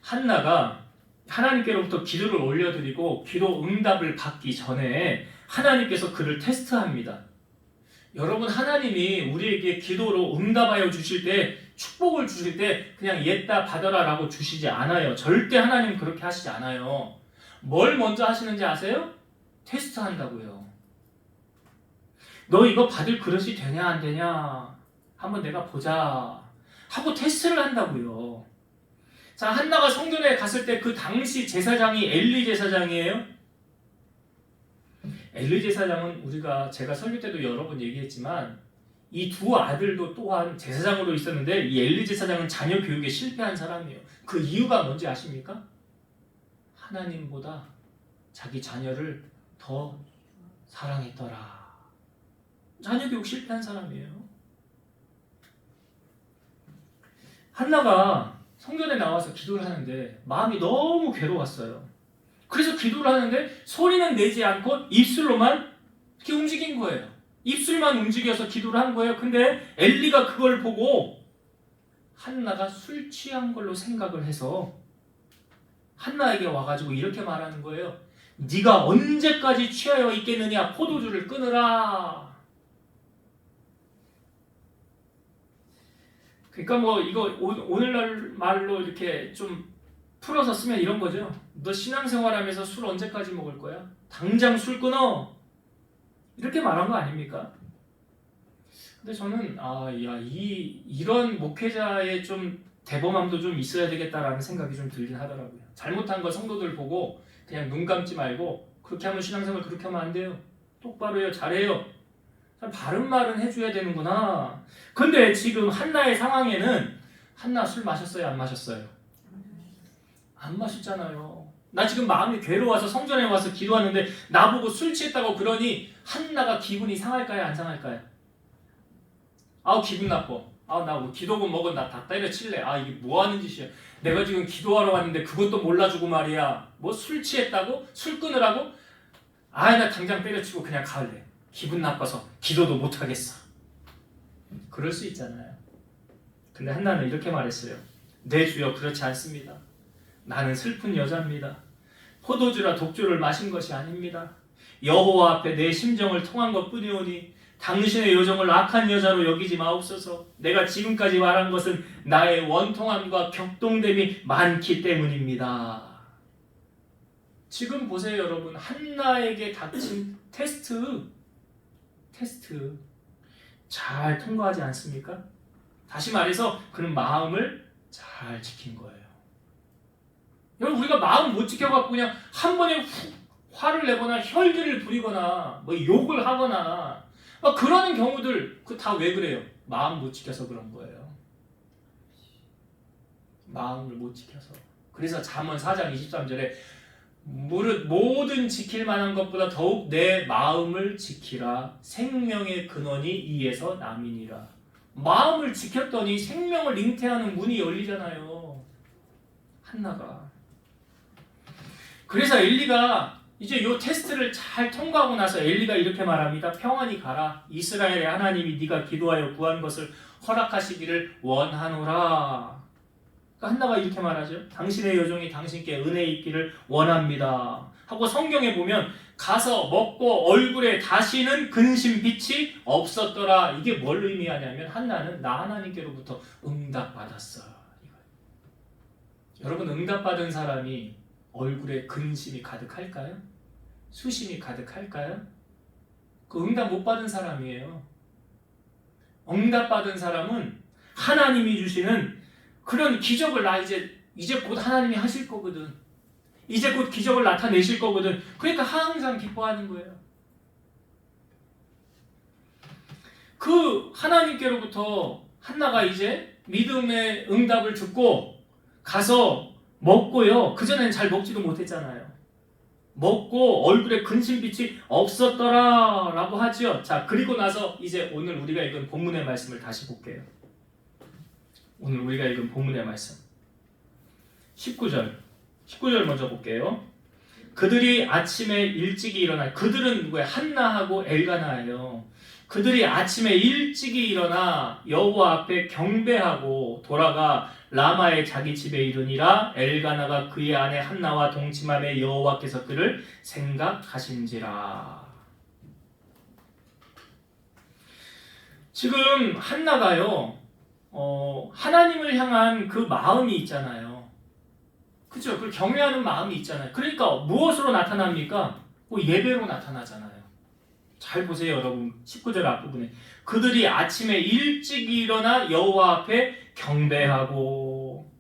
한나가 하나님께로부터 기도를 올려드리고 기도 응답을 받기 전에 하나님께서 그를 테스트합니다. 여러분 하나님이 우리에게 기도로 응답하여 주실 때 축복을 주실 때 그냥 옛다 받아라 라고 주시지 않아요. 절대 하나님 그렇게 하시지 않아요. 뭘 먼저 하시는지 아세요? 테스트 한다고요. 너 이거 받을 그릇이 되냐 안 되냐 한번 내가 보자. 하고 테스트를 한다고요. 자, 한나가 성전에 갔을 때 그 당시 제사장이 엘리 제사장이에요. 엘리 제사장은 제가 설교 때도 여러 번 얘기했지만 이 두 아들도 또한 제사장으로 있었는데 이 엘리 제사장은 자녀 교육에 실패한 사람이에요. 그 이유가 뭔지 아십니까? 하나님보다 자기 자녀를 더 사랑했더라. 자녀 교육 실패한 사람이에요. 한나가 성전에 나와서 기도를 하는데 마음이 너무 괴로웠어요. 그래서 기도를 하는데 소리는 내지 않고 입술로만 이렇게 움직인 거예요. 입술만 움직여서 기도를 한 거예요. 근데 엘리가 그걸 보고 한나가 술 취한 걸로 생각을 해서 한나에게 와가지고 이렇게 말하는 거예요. 네가 언제까지 취하여 있겠느냐? 포도주를 끊으라. 그러니까 뭐 이거 오늘날 말로 이렇게 좀 풀어서 쓰면 이런 거죠. 너 신앙생활하면서 술 언제까지 먹을 거야? 당장 술 끊어. 이렇게 말한 거 아닙니까? 근데 저는 이런 목회자의 좀 대범함도 좀 있어야 되겠다라는 생각이 좀 들긴 하더라고요. 잘못한 거 성도들 보고 그냥 눈 감지 말고 그렇게 하면 신앙생활 그렇게 하면 안 돼요. 똑바로 해요. 잘해요. 바른 말은 해줘야 되는구나. 근데 지금 한나의 상황에는 한나 술 마셨어요? 안 마셨어요? 안 마셨잖아요. 나 지금 마음이 괴로워서 성전에 와서 기도하는데 나보고 술 취했다고 그러니 한나가 기분이 상할까요? 안 상할까요? 기분 나빠. 나 기도금 먹은 나 다 때려칠래. 이게 뭐 하는 짓이야. 내가 지금 기도하러 왔는데 그것도 몰라주고 말이야. 뭐 술 취했다고? 술 끊으라고? 나 당장 때려치고 그냥 갈래. 기분 나빠서 기도도 못하겠어. 그럴 수 있잖아요. 근데 한나는 이렇게 말했어요. 네 주여, 그렇지 않습니다. 나는 슬픈 여자입니다. 포도주라 독주를 마신 것이 아닙니다. 여호와 앞에 내 심정을 통한 것뿐이오니 당신의 요정을 악한 여자로 여기지 마옵소서. 내가 지금까지 말한 것은 나의 원통함과 격동됨이 많기 때문입니다. 지금 보세요 여러분. 한나에게 닥친 테스트 잘 통과하지 않습니까? 다시 말해서 그는 마음을 잘 지킨 거예요. 여러분, 우리가 마음 못 지켜갖고 그냥 한 번에 화를 내거나 혈기를 부리거나 뭐 욕을 하거나 그러는 경우들 다 왜 그래요? 마음 못 지켜서 그런 거예요. 마음을 못 지켜서. 그래서 잠언 4장 23절에 무릇 모든 지킬 만한 것보다 더욱 내 마음을 지키라. 생명의 근원이 이에서 남이니라. 마음을 지켰더니 생명을 잉태하는 문이 열리잖아요. 한나가. 그래서 엘리가 이제 이 테스트를 잘 통과하고 나서 엘리가 이렇게 말합니다. 평안히 가라. 이스라엘의 하나님이 네가 기도하여 구한 것을 허락하시기를 원하노라. 한나가 이렇게 말하죠. 당신의 여종이 당신께 은혜 있기를 원합니다. 하고 성경에 보면 가서 먹고 얼굴에 다시는 근심 빛이 없었더라. 이게 뭘 의미하냐면 한나는 나 하나님께로부터 응답받았어. 여러분, 응답받은 사람이 얼굴에 근심이 가득할까요? 수심이 가득할까요? 그 응답 못 받은 사람이에요. 응답받은 사람은 하나님이 주시는 그런 기적을 이제 곧 하나님이 하실 거거든. 이제 곧 기적을 나타내실 거거든. 그러니까 항상 기뻐하는 거예요. 그 하나님께로부터 한나가 이제 믿음의 응답을 듣고 가서 먹고요. 그전에는 잘 먹지도 못했잖아요. 먹고 얼굴에 근심빛이 없었더라 라고 하죠. 자, 그리고 나서 이제 오늘 우리가 읽은 본문의 말씀을 다시 볼게요. 오늘 우리가 읽은 본문의 말씀 19절 먼저 볼게요. 그들이 아침에 일찍이 일어나, 그들은 누구예요? 한나하고 엘가나예요. 그들이 아침에 일찍이 일어나 여호와 앞에 경배하고 돌아가 라마의 자기 집에 이르니라. 엘가나가 그의 아내 한나와 동침함에 여호와께서 그를 생각하신지라. 지금 한나가요 하나님을 향한 그 마음이 있잖아요. 그렇죠? 그걸 경외하는 마음이 있잖아요. 그러니까 무엇으로 나타납니까? 예배로 나타나잖아요. 잘 보세요 여러분. 19절 앞부분에 그들이 아침에 일찍 일어나 여호와 앞에 경배하고.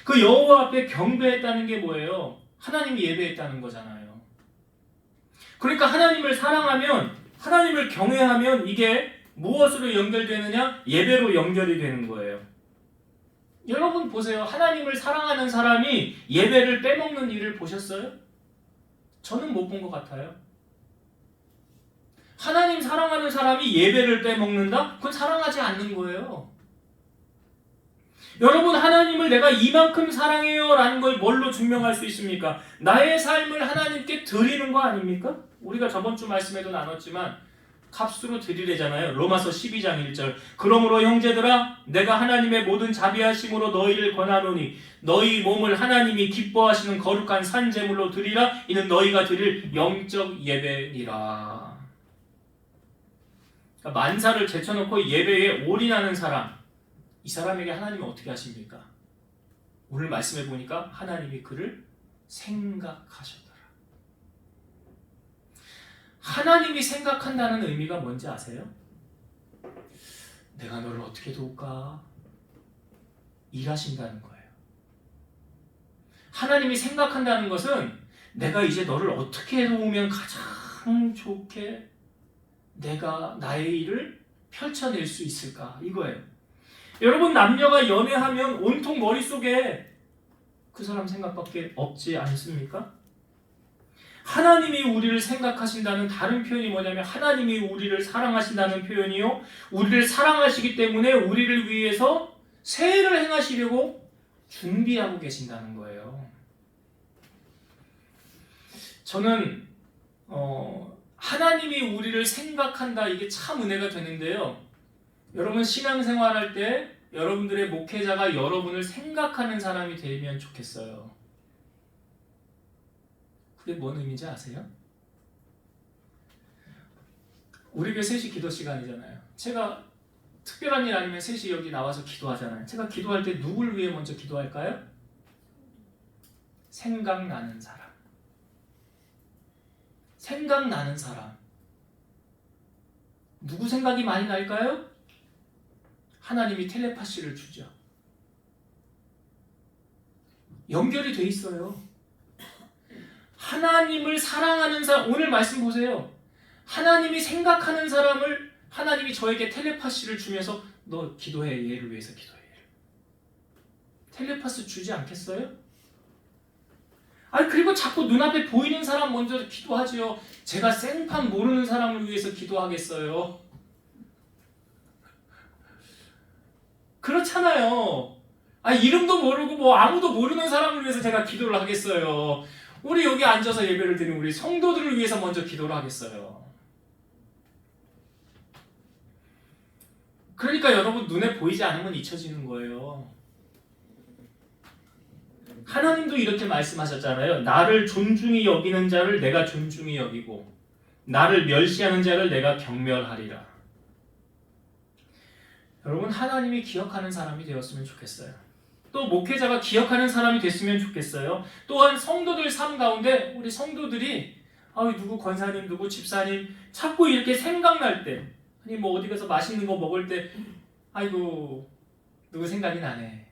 그 여호와 앞에 경배했다는 게 뭐예요? 하나님이 예배했다는 거잖아요. 그러니까 하나님을 사랑하면, 하나님을 경외하면 이게 무엇으로 연결되느냐? 예배로 연결이 되는 거예요. 여러분 보세요. 하나님을 사랑하는 사람이 예배를 빼먹는 일을 보셨어요? 저는 못 본 것 같아요. 하나님 사랑하는 사람이 예배를 빼먹는다? 그건 사랑하지 않는 거예요. 여러분, 하나님을 내가 이만큼 사랑해요 라는 걸 뭘로 증명할 수 있습니까? 나의 삶을 하나님께 드리는 거 아닙니까? 우리가 저번 주 말씀에도 나눴지만 값으로 드리래잖아요. 로마서 12장 1절. 그러므로 형제들아, 내가 하나님의 모든 자비하심으로 너희를 권하노니 너희 몸을 하나님이 기뻐하시는 거룩한 산 제물로 드리라. 이는 너희가 드릴 영적 예배니라. 그러니까 만사를 제쳐놓고 예배에 올인하는 사람, 이 사람에게 하나님이 어떻게 하십니까? 오늘 말씀해 보니까 하나님이 그를 생각하셨더라. 하나님이 생각한다는 의미가 뭔지 아세요? 내가 너를 어떻게 도울까? 일하신다는 거예요. 하나님이 생각한다는 것은 내가 이제 너를 어떻게 도우면 가장 좋게 내가 나의 일을 펼쳐낼 수 있을까? 이거예요. 여러분, 남녀가 연애하면 온통 머릿속에 그 사람 생각밖에 없지 않습니까? 하나님이 우리를 생각하신다는 다른 표현이 뭐냐면 하나님이 우리를 사랑하신다는 표현이요. 우리를 사랑하시기 때문에 우리를 위해서 새 일을 행하시려고 준비하고 계신다는 거예요. 저는 하나님이 우리를 생각한다, 이게 참 은혜가 되는데요. 여러분, 신앙생활할 때 여러분들의 목회자가 여러분을 생각하는 사람이 되면 좋겠어요. 그게 뭔 의미인지 아세요? 우리 교회 3시 기도 시간이잖아요. 제가 특별한 일 아니면 3시 여기 나와서 기도하잖아요. 제가 기도할 때 누굴 위해 먼저 기도할까요? 생각나는 사람. 생각나는 사람. 누구 생각이 많이 날까요? 하나님이 텔레파시를 주죠. 연결이 돼 있어요. 하나님을 사랑하는 사람, 오늘 말씀 보세요. 하나님이 생각하는 사람을 하나님이 저에게 텔레파시를 주면서 너 기도해, 얘를 위해서 기도해. 텔레파시 주지 않겠어요? 아니, 그리고 자꾸 눈앞에 보이는 사람 먼저 기도하지요. 제가 생판 모르는 사람을 위해서 기도하겠어요? 그렇잖아요. 이름도 모르고 뭐 아무도 모르는 사람을 위해서 제가 기도를 하겠어요? 우리 여기 앉아서 예배를 드리는 우리 성도들을 위해서 먼저 기도를 하겠어요? 그러니까 여러분, 눈에 보이지 않으면 잊혀지는 거예요. 하나님도 이렇게 말씀하셨잖아요. 나를 존중히 여기는 자를 내가 존중히 여기고 나를 멸시하는 자를 내가 경멸하리라. 여러분, 하나님이 기억하는 사람이 되었으면 좋겠어요. 또 목회자가 기억하는 사람이 됐으면 좋겠어요. 또한 성도들 삶 가운데 우리 성도들이 누구 권사님, 누구 집사님 자꾸 이렇게 생각날 때, 아니 뭐 어디 가서 맛있는 거 먹을 때 아이고 누구 생각이 나네.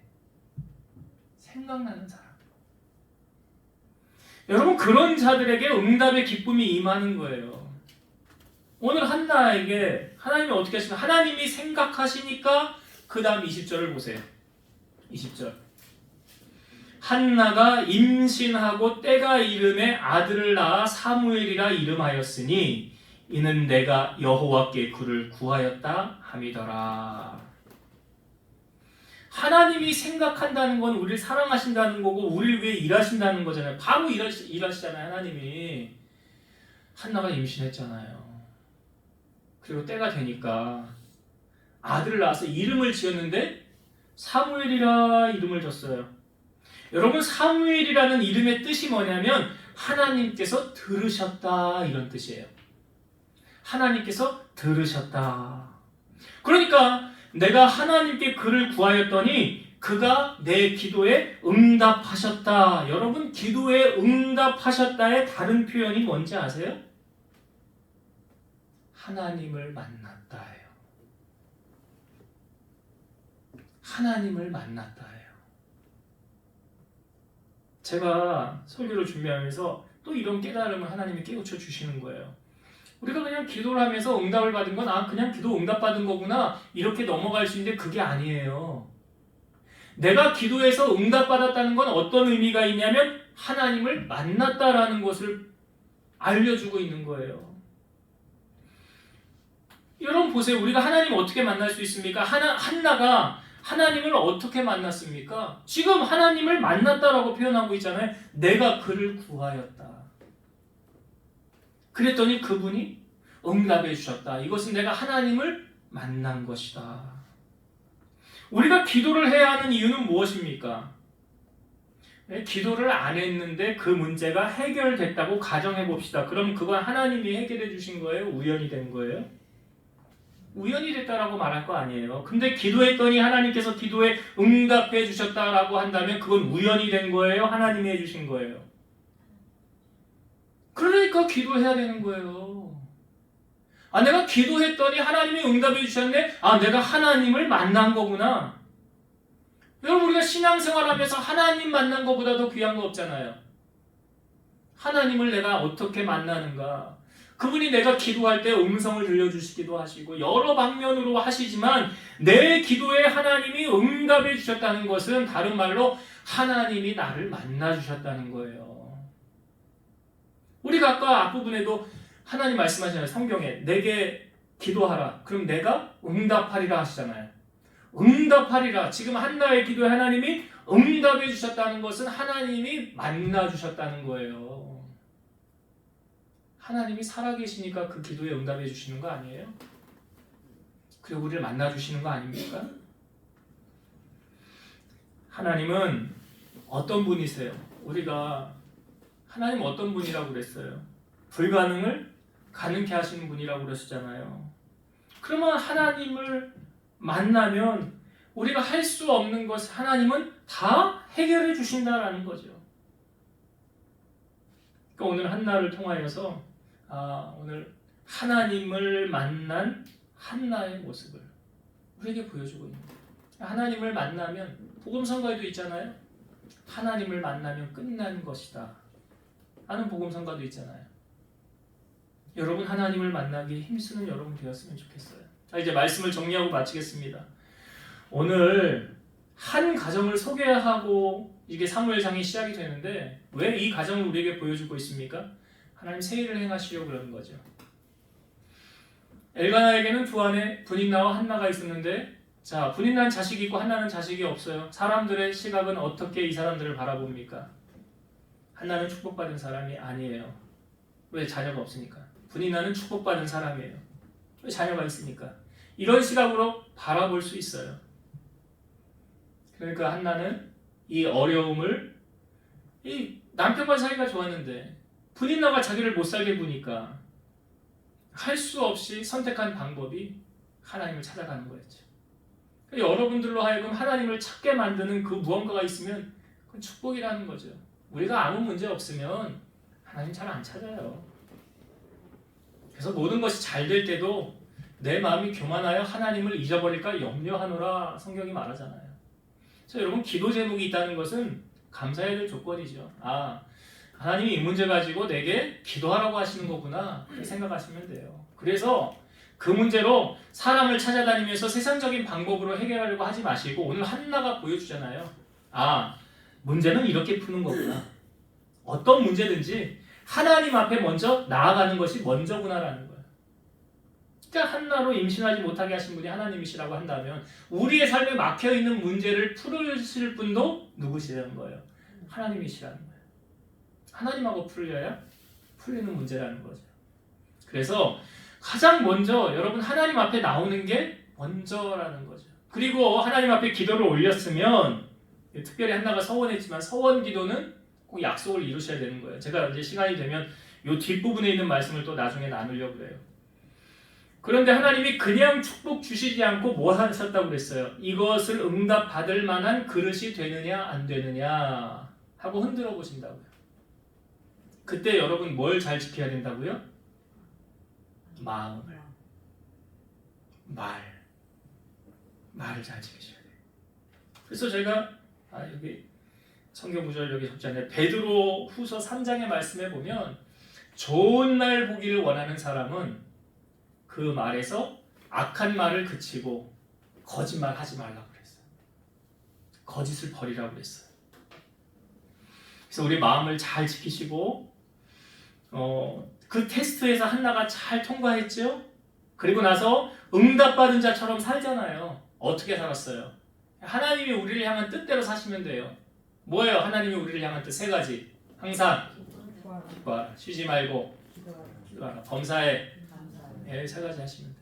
생각나는 사람. 여러분, 그런 자들에게 응답의 기쁨이 임하는 거예요. 오늘 한나에게 하나님이 어떻게 하시면 하나님이 생각하시니까 그 다음 20절을 보세요. 20절. 한나가 임신하고 때가 이름에 아들을 낳아 사무엘이라 이름하였으니 이는 내가 여호와께 그를 구하였다 함이더라. 하나님이 생각한다는 건 우리를 사랑하신다는 거고 우리를 위해 일하신다는 거잖아요. 바로 일하시잖아요. 하나님이. 한나가 임신했잖아요. 그리고 때가 되니까 아들을 낳아서 이름을 지었는데 사무엘이라 이름을 줬어요. 여러분, 사무엘이라는 이름의 뜻이 뭐냐면 하나님께서 들으셨다, 이런 뜻이에요. 하나님께서 들으셨다. 그러니까 내가 하나님께 그를 구하였더니 그가 내 기도에 응답하셨다. 여러분, 기도에 응답하셨다의 다른 표현이 뭔지 아세요? 하나님을 만났다예요. 하나님을 만났다예요. 제가 설교를 준비하면서 또 이런 깨달음을 하나님이 깨우쳐 주시는 거예요. 우리가 그냥 기도를 하면서 응답을 받은 건 그냥 기도 응답받은 거구나 이렇게 넘어갈 수 있는데 그게 아니에요. 내가 기도해서 응답받았다는 건 어떤 의미가 있냐면 하나님을 만났다라는 것을 알려주고 있는 거예요. 여러분 보세요. 우리가 하나님을 어떻게 만날 수 있습니까? 한나가 하나님을 어떻게 만났습니까? 지금 하나님을 만났다라고 표현하고 있잖아요. 내가 그를 구하였다. 그랬더니 그분이 응답해 주셨다. 이것은 내가 하나님을 만난 것이다. 우리가 기도를 해야 하는 이유는 무엇입니까? 기도를 안 했는데 그 문제가 해결됐다고 가정해 봅시다. 그럼 그건 하나님이 해결해 주신 거예요? 우연이 된 거예요? 우연이 됐다라고 말할 거 아니에요. 근데 기도했더니 하나님께서 기도에 응답해 주셨다라고 한다면 그건 우연이 된 거예요? 하나님이 해주신 거예요? 그러니까 기도해야 되는 거예요. 내가 기도했더니 하나님이 응답해 주셨네? 내가 하나님을 만난 거구나. 여러분 우리가 신앙생활하면서 하나님 만난 것보다 더 귀한 거 없잖아요. 하나님을 내가 어떻게 만나는가? 그분이 내가 기도할 때 음성을 들려주시기도 하시고 여러 방면으로 하시지만 내 기도에 하나님이 응답해 주셨다는 것은 다른 말로 하나님이 나를 만나 주셨다는 거예요. 우리가 아까 앞부분에도 하나님 말씀하시잖아요. 성경에 내게 기도하라. 그럼 내가 응답하리라 하시잖아요. 응답하리라. 지금 한나의 기도에 하나님이 응답해 주셨다는 것은 하나님이 만나 주셨다는 거예요. 하나님이 살아계시니까 그 기도에 응답해 주시는 거 아니에요? 그리고 우리를 만나 주시는 거 아닙니까? 하나님은 어떤 분이세요? 우리가 하나님 어떤 분이라고 그랬어요? 불가능을 가능케 하시는 분이라고 그러시잖아요. 그러면 하나님을 만나면 우리가 할 수 없는 것을 하나님은 다 해결해 주신다라는 거죠. 그러니까 오늘 한나를 통하여서 오늘 하나님을 만난 한나의 모습을 우리에게 보여주고 있는 거예요. 하나님을 만나면 복음성가에도 있잖아요. 하나님을 만나면 끝난 것이다 하는 복음성가도 있잖아요. 여러분 하나님을 만나기 힘쓰는 여러분 되었으면 좋겠어요. 이제 말씀을 정리하고 마치겠습니다. 오늘 한 가정을 소개하고 이게 사무엘상이 시작이 되는데 왜 이 가정을 우리에게 보여주고 있습니까? 하나님 새 일을 행하시려고 그러는 거죠. 엘가나에게는 두 아내 분인나와 한나가 있었는데 분인나는 자식이 있고 한나는 자식이 없어요. 사람들의 시각은 어떻게 이 사람들을 바라봅니까? 한나는 축복받은 사람이 아니에요. 왜? 자녀가 없으니까. 분인나는 축복받은 사람이에요. 왜? 자녀가 있으니까. 이런 시각으로 바라볼 수 있어요. 그러니까 한나는 이 어려움을 이 남편과 사이가 좋았는데 분인나가 자기를 못 살게 보니까 할 수 없이 선택한 방법이 하나님을 찾아가는 거였죠. 여러분들로 하여금 하나님을 찾게 만드는 그 무언가가 있으면 그건 축복이라는 거죠. 우리가 아무 문제 없으면 하나님 잘 안 찾아요. 그래서 모든 것이 잘 될 때도 내 마음이 교만하여 하나님을 잊어버릴까 염려하노라 성경이 말하잖아요. 그래서 여러분 기도 제목이 있다는 것은 감사해야 될 조건이죠. 하나님이 이 문제 가지고 내게 기도하라고 하시는 거구나 그렇게 생각하시면 돼요. 그래서 그 문제로 사람을 찾아다니면서 세상적인 방법으로 해결하려고 하지 마시고 오늘 한나가 보여주잖아요. 문제는 이렇게 푸는 거구나. 어떤 문제든지 하나님 앞에 먼저 나아가는 것이 먼저구나라는 거예요. 그러니까 한나로 임신하지 못하게 하신 분이 하나님이시라고 한다면 우리의 삶에 막혀있는 문제를 풀으실 분도 누구시라는 거예요? 하나님이시라는 거예요. 하나님하고 풀려야 풀리는 문제라는 거죠. 그래서 가장 먼저 여러분 하나님 앞에 나오는 게 먼저라는 거죠. 그리고 하나님 앞에 기도를 올렸으면 특별히 한나가 서원했지만 서원 기도는 꼭 약속을 이루셔야 되는 거예요. 제가 이제 시간이 되면 이 뒷부분에 있는 말씀을 또 나중에 나누려고 그래요. 그런데 하나님이 그냥 축복 주시지 않고 뭐 하셨다고 그랬어요? 이것을 응답받을 만한 그릇이 되느냐 안 되느냐 하고 흔들어 보신다고요. 그때 여러분 뭘 잘 지켜야 된다고요? 마음을. 말을 잘 지키셔야 돼요. 그래서 제가 여기 성경 구절 여기 적지 않아요. 베드로 후서 3장의 말씀에 보면 좋은 날 보기를 원하는 사람은 그 말에서 악한 말을 그치고 거짓말 하지 말라고 그랬어요. 거짓을 버리라고 그랬어요. 그래서 우리 마음을 잘 지키시고 그 테스트에서 한나가 잘 통과했죠. 그리고 나서 응답받은 자처럼 살잖아요. 어떻게 살았어요? 하나님이 우리를 향한 뜻대로 사시면 돼요. 뭐예요? 하나님이 우리를 향한 뜻 세 가지. 항상 기도하라. 쉬지 말고 기도하라. 범사에 세 가지 하시면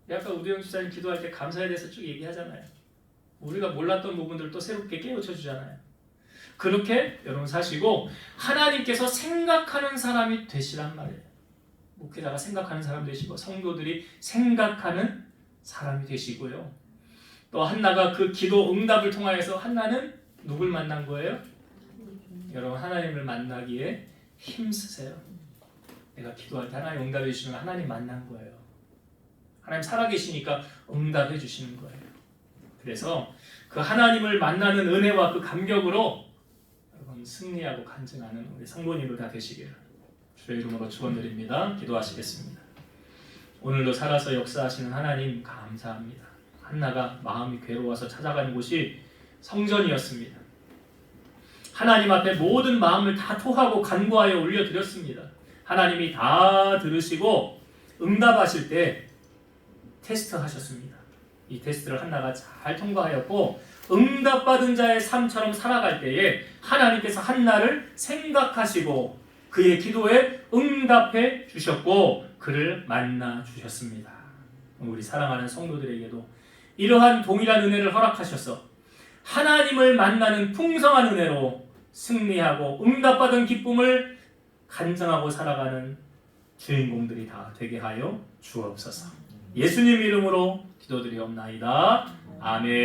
돼요. 아까 우대영 집사님 기도할 때 감사에 대해서 쭉 얘기하잖아요. 우리가 몰랐던 부분들을 또 새롭게 깨우쳐 주잖아요. 그렇게 여러분 사시고 하나님께서 생각하는 사람이 되시란 말이에요. 목회자가 생각하는 사람 되시고 성도들이 생각하는 사람이 되시고요. 또 한나가 그 기도 응답을 통하여서 한나는 누굴 만난 거예요? 여러분 하나님을 만나기에 힘쓰세요. 내가 기도할 때 하나님 응답해 주시면 하나님 만난 거예요. 하나님 살아계시니까 응답해 주시는 거예요. 그래서 그 하나님을 만나는 은혜와 그 감격으로 여러분 승리하고 간증하는 우리 성도님들 다 되시기를 주의 이름으로 축원드립니다. 기도하시겠습니다. 오늘도 살아서 역사하시는 하나님 감사합니다. 한나가 마음이 괴로워서 찾아가는 곳이 성전이었습니다. 하나님 앞에 모든 마음을 다 토하고 간구하여 올려드렸습니다. 하나님이 다 들으시고 응답하실 때 테스트하셨습니다. 이 테스트를 한나가 잘 통과하였고 응답받은 자의 삶처럼 살아갈 때에 하나님께서 한나를 생각하시고 그의 기도에 응답해 주셨고 그를 만나 주셨습니다. 우리 사랑하는 성도들에게도 이러한 동일한 은혜를 허락하셔서 하나님을 만나는 풍성한 은혜로 승리하고 응답받은 기쁨을 간증하고 살아가는 주인공들이 다 되게 하여 주옵소서. 예수님 이름으로 기도드리옵나이다. 아멘.